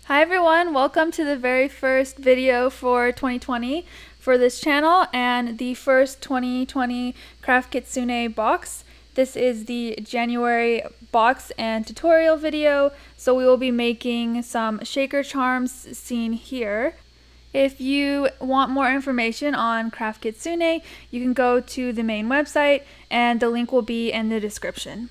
Hi everyone, welcome to the very first video for 2020 for this channel and the first 2020 Craft Kitsune box. This is the January box and tutorial video, so we will be making some shaker charms seen here. If you want more information on Craft Kitsune, you can go to the main website and the link will be in the description.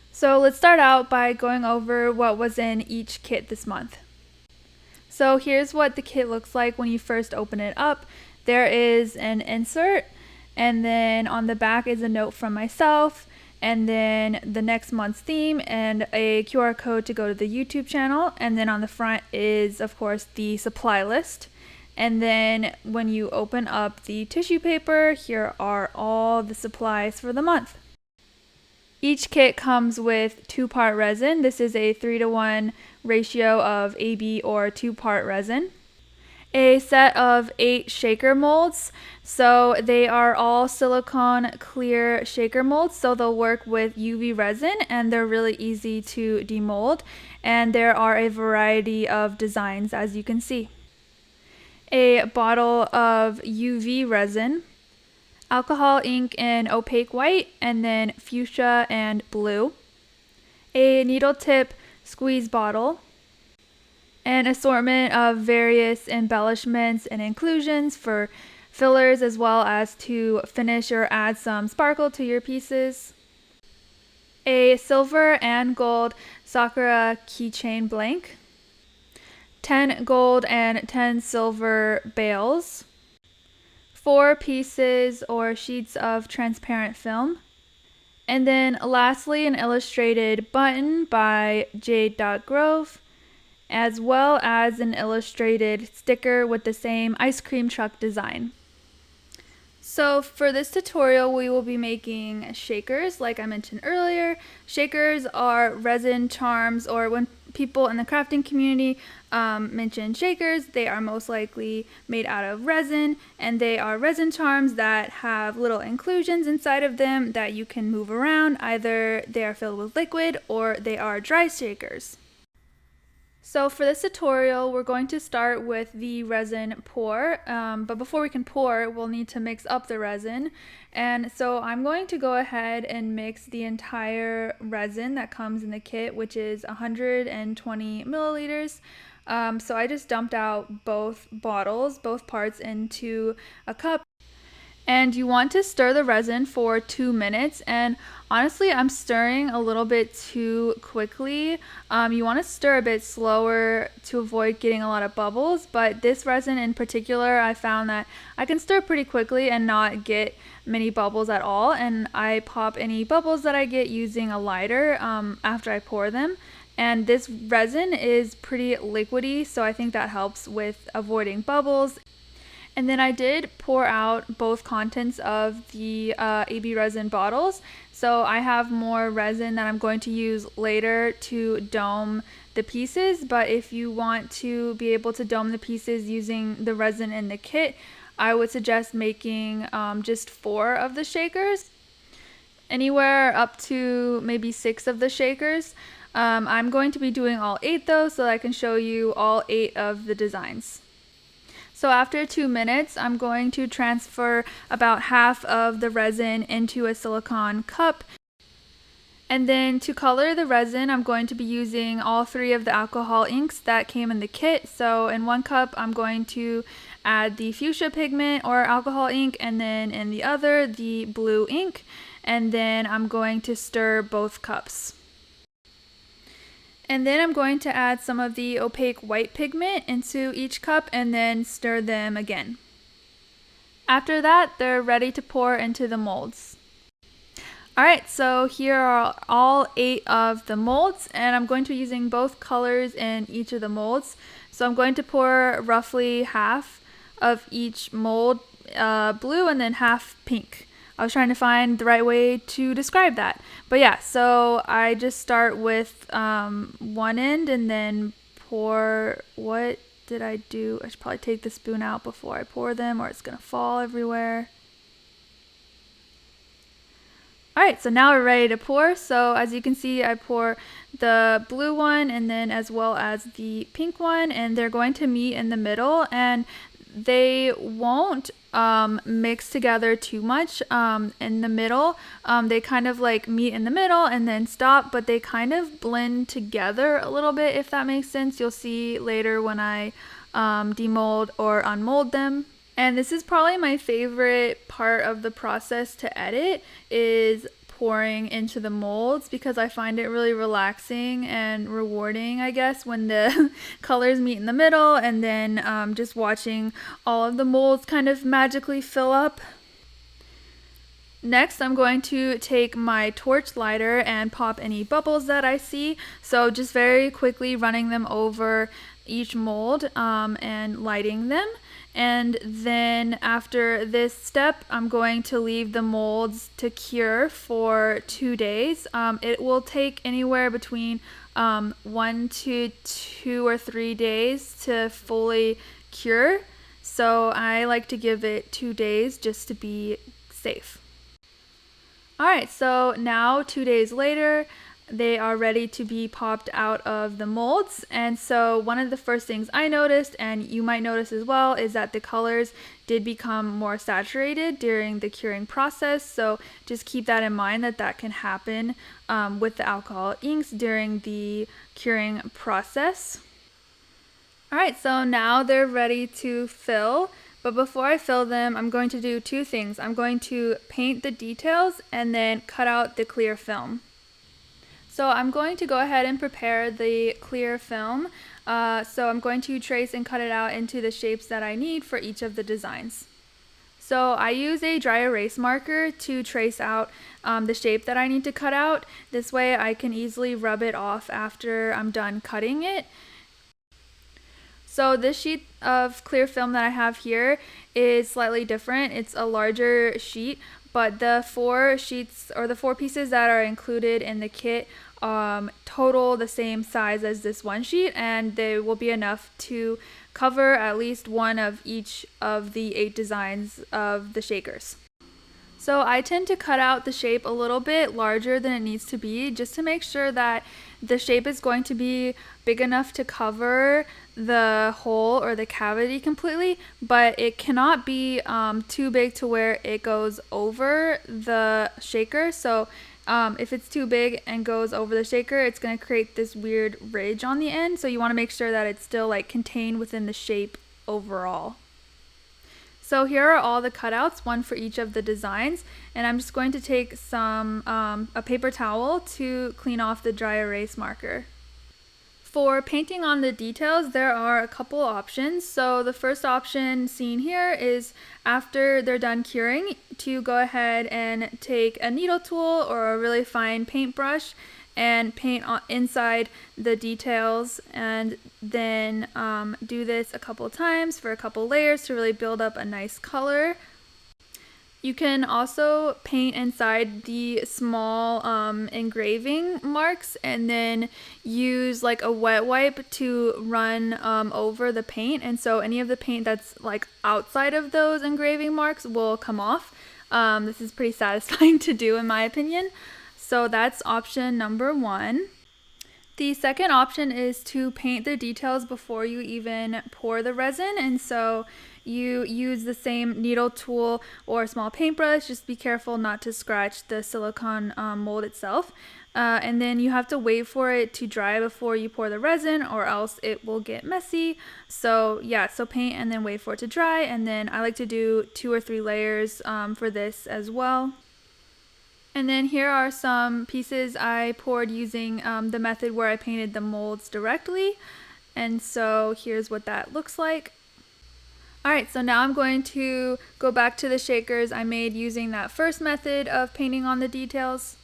So let's start out by going over what was in each kit this month. So here's what the kit looks like when you first open it up. There is an insert, and then on the back is a note from myself, and then the next month's theme and a QR code to go to the YouTube channel, and then on the front is of course the supply list. And then when you open up the tissue paper, here are all the supplies for the month. Each kit comes with 2-part resin. This is a 3-to-1 ratio of AB or 2-part resin. A set of 8 shaker molds. So they are all silicone clear shaker molds. So they'll work with UV resin and they're really easy to demold. And there are a variety of designs as you can see. A bottle of UV resin. Alcohol ink in opaque white, and then fuchsia and blue. A needle tip squeeze bottle. An assortment of various embellishments and inclusions for fillers as well as to finish or add some sparkle to your pieces. A silver and gold Sakura keychain blank. 10 gold and 10 silver bales. 4 pieces or sheets of transparent film. And then lastly, an illustrated button by Jade.Grove, as well as an illustrated sticker with the same ice cream truck design. So for this tutorial, we will be making shakers, like I mentioned earlier. Shakers are resin charms, or when people in the crafting community mention shakers, they are most likely made out of resin, and they are resin charms that have little inclusions inside of them that you can move around. Either they are filled with liquid or they are dry shakers. So for this tutorial, we're going to start with the resin pour, but before we can pour, we'll need to mix up the resin. And so I'm going to go ahead and mix the entire resin that comes in the kit, which is 120 milliliters. So I just dumped out both bottles, both parts, into a cup. And you want to stir the resin for 2 minutes, and honestly I'm stirring a little bit too quickly. You want to stir a bit slower to avoid getting a lot of bubbles, but this resin in particular, I found that I can stir pretty quickly and not get many bubbles at all, and I pop any bubbles that I get using a lighter after I pour them. And this resin is pretty liquidy, so I think that helps with avoiding bubbles. And then I did pour out both contents of the AB resin bottles. So I have more resin that I'm going to use later to dome the pieces. But if you want to be able to dome the pieces using the resin in the kit, I would suggest making just 4 of the shakers. Anywhere up to maybe 6 of the shakers. I'm going to be doing all 8 though, so I can show you all 8 of the designs. So after 2 minutes, I'm going to transfer about half of the resin into a silicone cup. And then to color the resin, I'm going to be using all 3 of the alcohol inks that came in the kit. So in 1 cup, I'm going to add the fuchsia pigment or alcohol ink, and then in the other, the blue ink. And then I'm going to stir both cups. And then I'm going to add some of the opaque white pigment into each cup and then stir them again. After that, they're ready to pour into the molds. Alright, so here are all 8 of the molds, and I'm going to be using both colors in each of the molds. So I'm going to pour roughly half of each mold blue and then half pink. I was trying to find the right way to describe that. But yeah, so I just start with one end and then pour. What did I do? I should probably take the spoon out before I pour them or it's going to fall everywhere. Alright, so now we're ready to pour. So as you can see, I pour the blue one and then as well as the pink one, and they're going to meet in the middle, and they won't mix together too much in the middle. They kind of like meet in the middle and then stop, but they kind of blend together a little bit, if that makes sense. You'll see later when I demold or unmold them. And this is probably my favorite part of the process to edit, is pouring into the molds, because I find it really relaxing and rewarding, I guess, when the colors meet in the middle, and then just watching all of the molds kind of magically fill up. Next, I'm going to take my torch lighter and pop any bubbles that I see. So just very quickly running them over each mold and lighting them. And then after this step, I'm going to leave the molds to cure for 2 days. It will take anywhere between 1 to 2 or 3 days to fully cure. So I like to give it 2 days just to be safe. Alright, so now 2 days later, they are ready to be popped out of the molds. And so one of the first things I noticed, and you might notice as well, is that the colors did become more saturated during the curing process. So just keep that in mind, that that can happen with the alcohol inks during the curing process. Alright, so now they're ready to fill. But before I fill them, I'm going to do 2 things. I'm going to paint the details and then cut out the clear film. So I'm going to go ahead and prepare the clear film. So I'm going to trace and cut it out into the shapes that I need for each of the designs. So I use a dry erase marker to trace out the shape that I need to cut out. This way I can easily rub it off after I'm done cutting it. So this sheet of clear film that I have here is slightly different. It's a larger sheet, but the 4 sheets, or the 4 pieces that are included in the kit, total the same size as this one sheet, and they will be enough to cover at least one of each of the 8 designs of the shakers. So I tend to cut out the shape a little bit larger than it needs to be, just to make sure that the shape is going to be big enough to cover the hole or the cavity completely, but it cannot be too big to where it goes over the shaker. So if it's too big and goes over the shaker, it's going to create this weird ridge on the end. So you want to make sure that it's still like contained within the shape overall. So here are all the cutouts, one for each of the designs, and I'm just going to take some a paper towel to clean off the dry erase marker. For painting on the details, there are a couple options. So the first option seen here is after they're done curing, to go ahead and take a needle tool or a really fine paintbrush and paint inside the details, and then do this a couple times for a couple layers to really build up a nice color. You can also paint inside the small engraving marks, and then use like a wet wipe to run over the paint, and so any of the paint that's like outside of those engraving marks will come off. This is pretty satisfying to do, in my opinion. So that's option number 1. The second option is to paint the details before you even pour the resin, and so you use the same needle tool or a small paintbrush. Just be careful not to scratch the silicone mold itself, and then you have to wait for it to dry before you pour the resin, or else it will get messy. So yeah, so paint and then wait for it to dry, and then I like to do 2 or 3 layers for this as well. And then here are some pieces I poured using the method where I painted the molds directly. And so here's what that looks like. Alright, so now I'm going to go back to the shakers I made using that first method of painting on the details.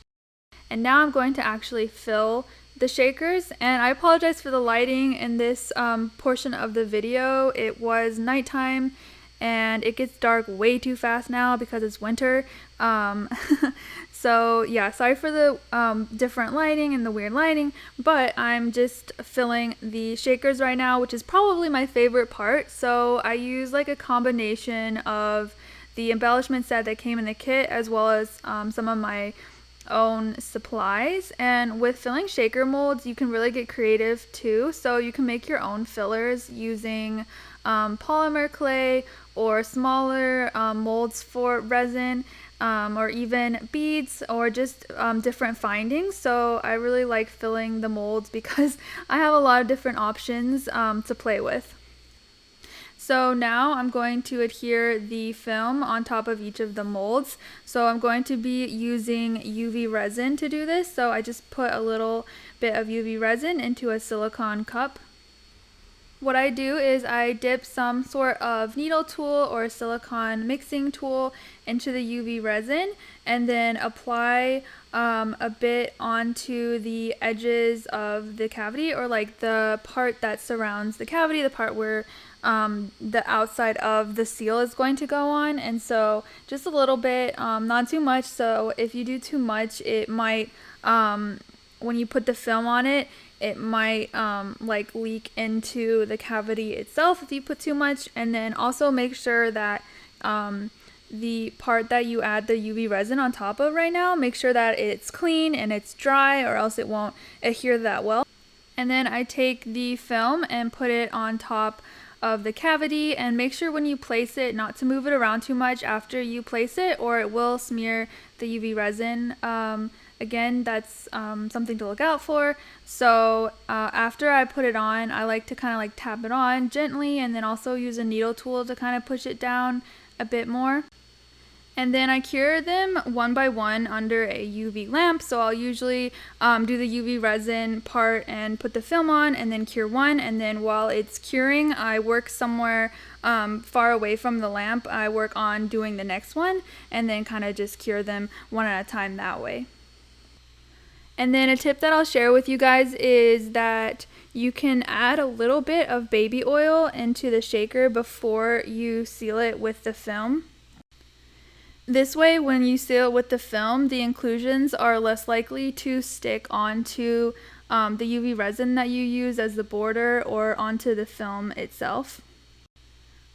And now I'm going to actually fill the shakers. And I apologize for the lighting in this portion of the video. It was nighttime and it gets dark way too fast now because it's winter. So yeah, sorry for the different lighting and the weird lighting, but I'm just filling the shakers right now, which is probably my favorite part. So I use like a combination of the embellishment set that came in the kit, as well as some of my own supplies, and with filling shaker molds you can really get creative too. So you can make your own fillers using polymer clay or smaller molds for resin, or even beads, or just different findings. So I really like filling the molds because I have a lot of different options to play with. So now I'm going to adhere the film on top of each of the molds. So I'm going to be using UV resin to do this. So I just put a little bit of UV resin into a silicone cup. What I do is I dip some sort of needle tool or silicone mixing tool into the UV resin and then apply a bit onto the edges of the cavity, or like the part that surrounds the cavity, the part where the outside of the seal is going to go on. And so just a little bit, not too much. So if you do too much, it might, when you put the film on it, it might like leak into the cavity itself if you put too much. And then also make sure that the part that you add the UV resin on top of right now, make sure that it's clean and it's dry, or else it won't adhere that well. And then I take the film and put it on top of the cavity, and make sure when you place it not to move it around too much after you place it, or it will smear the UV resin. Again, that's something to look out for. So after I put it on, I like to kind of like tap it on gently, and then also use a needle tool to kind of push it down a bit more. And then I cure them one by one under a UV lamp. So I'll usually do the UV resin part and put the film on, and then cure one. And then while it's curing, I work somewhere far away from the lamp. I work on doing the next one, and then kind of just cure them one at a time that way. And then a tip that I'll share with you guys is that you can add a little bit of baby oil into the shaker before you seal it with the film. This way, when you seal it with the film, the inclusions are less likely to stick onto the UV resin that you use as the border, or onto the film itself.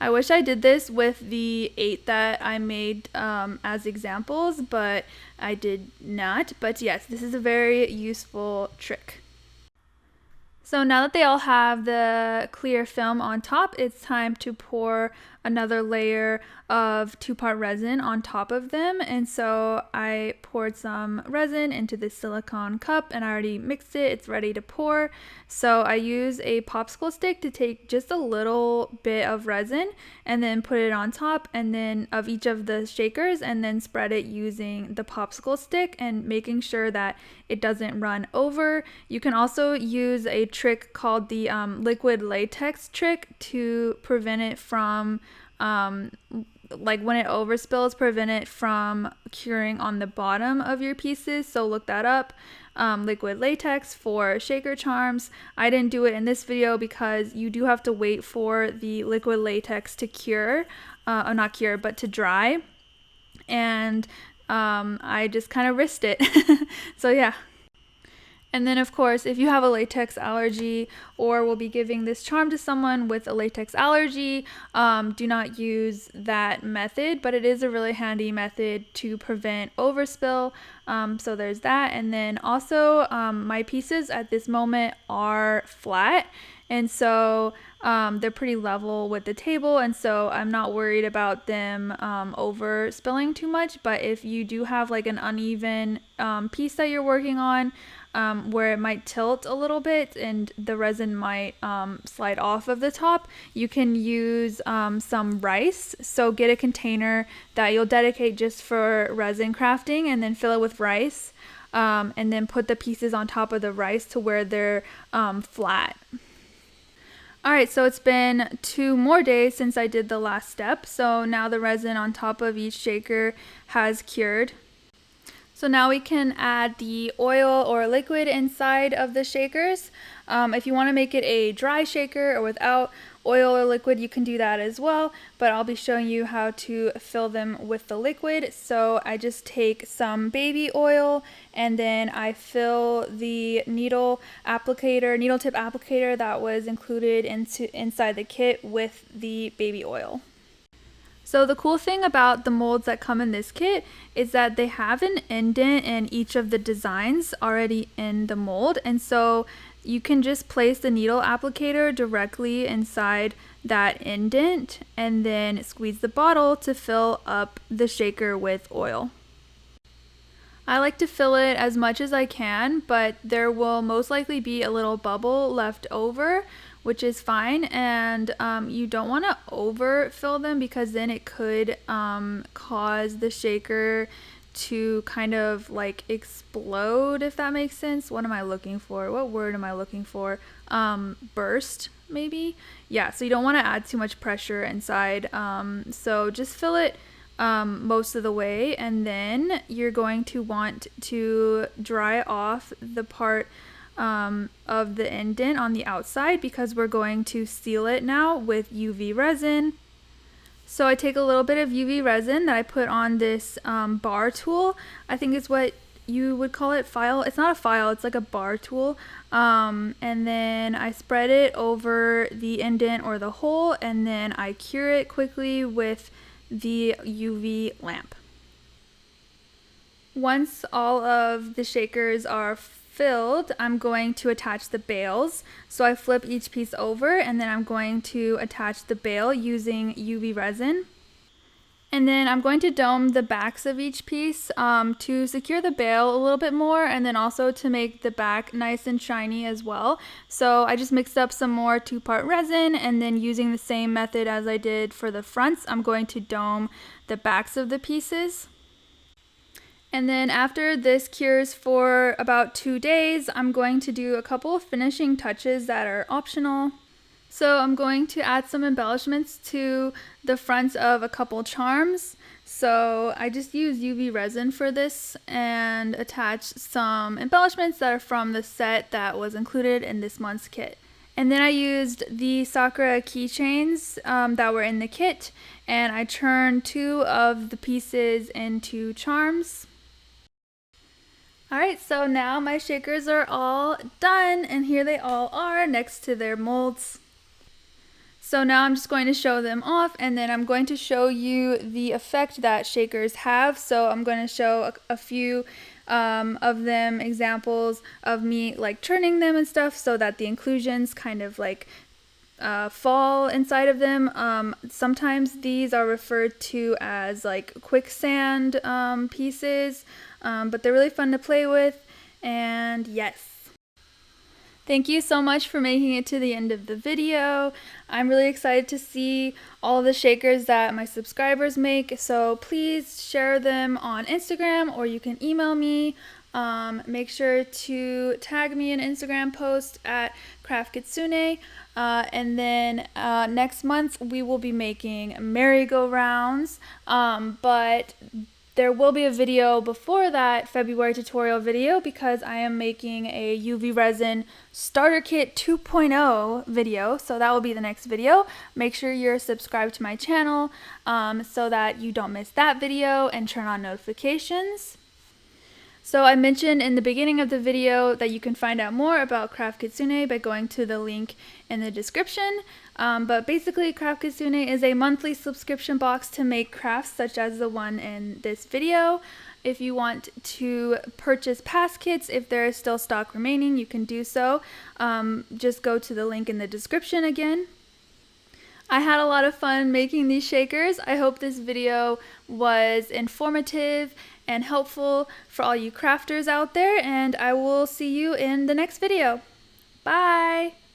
I wish I did this with the 8 that I made as examples, but I did not. But yes, this is a very useful trick. So now that they all have the clear film on top, it's time to pour another layer of 2-part resin on top of them. And so I poured some resin into this silicone cup, and I already mixed it. It's ready to pour. So I use a popsicle stick to take just a little bit of resin and then put it on top, and then of each of the shakers, and then spread it using the popsicle stick and making sure that it doesn't run over. You can also use a trick called the liquid latex trick to prevent it from like when it overspills, prevent it from curing on the bottom of your pieces. So look that up. Liquid latex for shaker charms. I didn't do it in this video because you do have to wait for the liquid latex to cure, or not cure, but to dry. And I just kind of risked it. So yeah. And then of course, if you have a latex allergy, or will be giving this charm to someone with a latex allergy, do not use that method, but it is a really handy method to prevent overspill. So there's that. And then also my pieces at this moment are flat, and so they're pretty level with the table, and so I'm not worried about them over spilling too much. But if you do have like an uneven piece that you're working on, where it might tilt a little bit and the resin might slide off of the top, you can use some rice. So get a container that you'll dedicate just for resin crafting, and then fill it with rice, and then put the pieces on top of the rice to where they're flat. Alright, so it's been 2 more days since I did the last step. So now the resin on top of each shaker has cured. So now we can add the oil or liquid inside of the shakers. If you want to make it a dry shaker or without oil or liquid, you can do that as well, but I'll be showing you how to fill them with the liquid. So I just take some baby oil, and then I fill the needle tip applicator that was included inside the kit with the baby oil. So the cool thing about the molds that come in this kit is that they have an indent in each of the designs already in the mold, and so you can just place the needle applicator directly inside that indent and then squeeze the bottle to fill up the shaker with oil. I like to fill it as much as I can, but there will most likely be a little bubble left over, which is fine, and you don't want to overfill them because then it could cause the shaker to kind of like explode, if that makes sense. What am I looking for? What word am I looking for? Burst, maybe? Yeah, so you don't want to add too much pressure inside. So just fill it most of the way, and then you're going to want to dry off the part of the indent on the outside because we're going to seal it now with UV resin. So I take a little bit of UV resin that I put on this bar tool. I think it's what you would call it, file. It's not a file, it's like a bar tool. And then I spread it over the indent or the hole, and then I cure it quickly with the UV lamp. Once all of the shakers are filled, I'm going to attach the bales. So I flip each piece over, and then I'm going to attach the bale using UV resin. And then I'm going to dome the backs of each piece to secure the bale a little bit more, and then also to make the back nice and shiny as well. So I just mixed up some more 2-part resin, and then using the same method as I did for the fronts, I'm going to dome the backs of the pieces. And then after this cures for about 2 days, I'm going to do a couple of finishing touches that are optional. So I'm going to add some embellishments to the fronts of a couple charms. So I just use UV resin for this and attach some embellishments that are from the set that was included in this month's kit. And then I used the Sakura keychains that were in the kit, and I turned 2 of the pieces into charms. Alright, so now my shakers are all done, and here they all are next to their molds. So now I'm just going to show them off, and then I'm going to show you the effect that shakers have. So I'm going to show a few of them, examples of me like turning them and stuff so that the inclusions kind of like fall inside of them. Sometimes these are referred to as like quicksand pieces, but they're really fun to play with. And yes, thank you so much for making it to the end of the video. I'm really excited to see all the shakers that my subscribers make, so please share them on Instagram, or you can email me. Make sure to tag me in an Instagram post at Kitsune. And then next month we will be making merry-go-rounds, but there will be a video before that February tutorial video because I am making a UV resin starter kit 2.0 video, so that will be the next video. Make sure you're subscribed to my channel so that you don't miss that video, and turn on notifications. So I mentioned in the beginning of the video that you can find out more about Craft Kitsune by going to the link in the description. But basically, Craft Kitsune is a monthly subscription box to make crafts such as the one in this video. If you want to purchase past kits, if there is still stock remaining, you can do so. Just go to the link in the description again. I had a lot of fun making these shakers. I hope this video was informative and helpful for all you crafters out there, and I will see you in the next video. Bye!